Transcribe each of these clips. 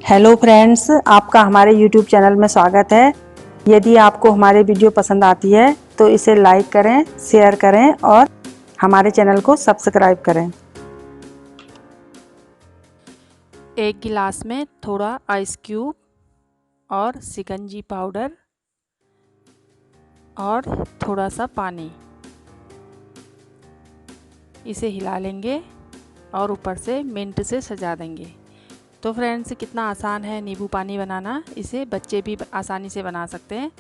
Hello friends, आपका हमारे YouTube channel में स्वागत है। यदि आपको हमारे वीडियो पसंद आती है तो इसे लाइक करें, शेयर करें और हमारे चैनल को सब्सक्राइब करें। एक गिलास में थोड़ा आइस क्यूब और शिकंजी पाउडर और थोड़ा सा पानी, इसे हिला लेंगे और ऊपर से मिंट से सजा देंगे। तो फ्रेंड्स, कितना आसान है नींबू पानी बनाना। इसे बच्चे भी आसानी से बना सकते हैं।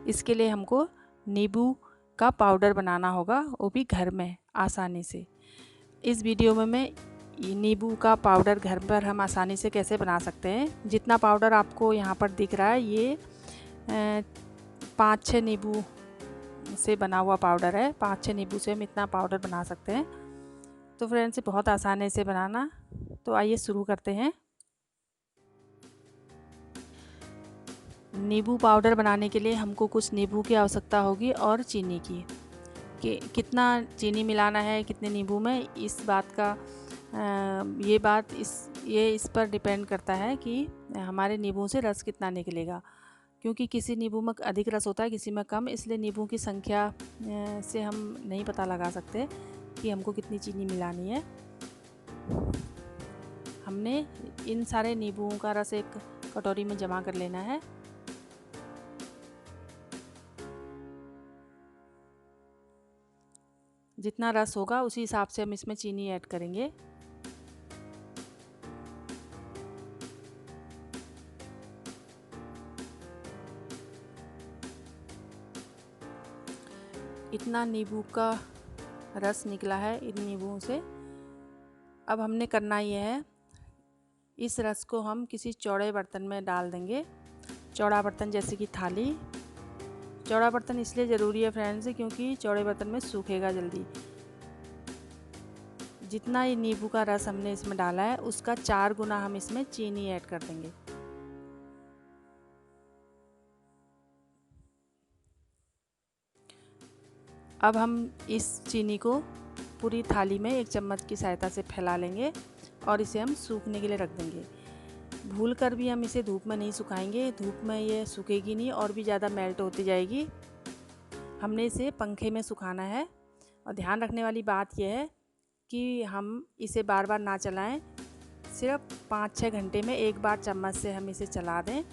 इसके लिए हमको नींबू का पाउडर बनाना होगा, वो भी घर में आसानी से। इस वीडियो में मैं नींबू का पाउडर घर पर हम आसानी से कैसे बना सकते हैं। जितना पाउडर आपको यहाँ पर दिख रहा है, ये 5-6 नींबू से बना हुआ पाउडर है। 5-6 नींबू से हम इतना पाउडर बना सकते हैं। तो फ्रेंड्स, बहुत आसान है इसे बनाना। तो आइए शुरू करते हैं। नींबू पाउडर बनाने के लिए हमको कुछ नींबू की आवश्यकता होगी और चीनी की। कि कितना चीनी मिलाना है कितने नींबू में, इस बात का ये इस पर डिपेंड करता है कि हमारे नींबू से रस कितना निकलेगा। क्योंकि किसी नींबू में अधिक रस होता है, किसी में कम, इसलिए नींबू की संख्या से हम नहीं पता लगा सकते कि हमको कितनी चीनी मिलानी है। हमने इन सारे नींबुओं का रस एक कटोरी में जमा कर लेना है। जितना रस होगा उसी हिसाब से हम इसमें चीनी ऐड करेंगे। इतना नींबू का रस निकला है इन नींबुओं से। अब हमने करना ये है, इस रस को हम किसी चौड़े बर्तन में डाल देंगे। चौड़ा बर्तन जैसे कि थाली। चौड़ा बर्तन इसलिए ज़रूरी है फ्रेंड्स, क्योंकि चौड़े बर्तन में सूखेगा जल्दी। जितना ये नींबू का रस हमने इसमें डाला है, उसका 4 गुना हम इसमें चीनी ऐड कर देंगे। अब हम इस चीनी को पूरी थाली में एक चम्मच की सहायता से फैला लेंगे और इसे हम सूखने के लिए रख देंगे। भूल कर भी हम इसे धूप में नहीं सुखाएंगे, धूप में ये सूखेगी नहीं और भी ज़्यादा मेल्ट होती जाएगी। हमने इसे पंखे में सुखाना है। और ध्यान रखने वाली बात यह है कि हम इसे बार बार ना चलाएं। सिर्फ 5-6 घंटे में एक बार चम्मच से हम इसे चला दें।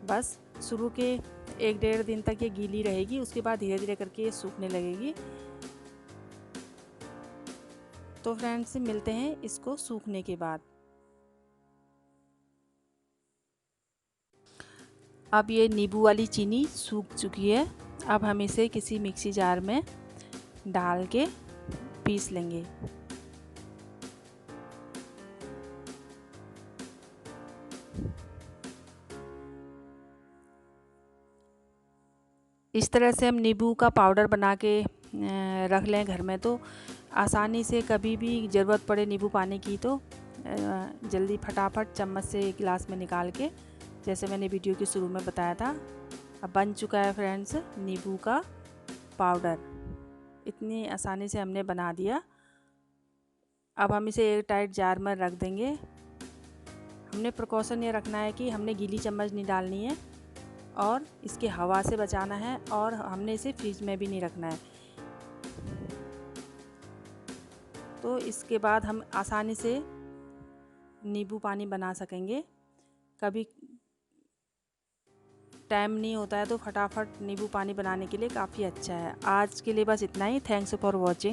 बस शुरू के 1-1.5 दिन तक ये गीली रहेगी, उसके बाद धीरे धीरे करके ये सूखने लगेगी। तो फ्रेंड्स, मिलते हैं इसको सूखने के बाद। अब ये नींबू वाली चीनी सूख चुकी है। अब हम इसे किसी मिक्सी जार में डाल के पीस लेंगे। इस तरह से हम नींबू का पाउडर बना के रख लें घर में, तो आसानी से कभी भी ज़रूरत पड़े नींबू पानी की तो जल्दी फटाफट चम्मच से एक गिलास में निकाल के, जैसे मैंने वीडियो के शुरू में बताया था। अब बन चुका है फ्रेंड्स नींबू का पाउडर। इतनी आसानी से हमने बना दिया। अब हम इसे एयर टाइट जार में रख देंगे। हमने प्रिकॉशन ये रखना है कि हमने गीली चम्मच नहीं डालनी है और इसके हवा से बचाना है, और हमने इसे फ्रिज में भी नहीं रखना है। तो इसके बाद हम आसानी से नींबू पानी बना सकेंगे। कभी टाइम नहीं होता है तो फटाफट नींबू पानी बनाने के लिए काफ़ी अच्छा है। आज के लिए बस इतना ही। Thanks for watching.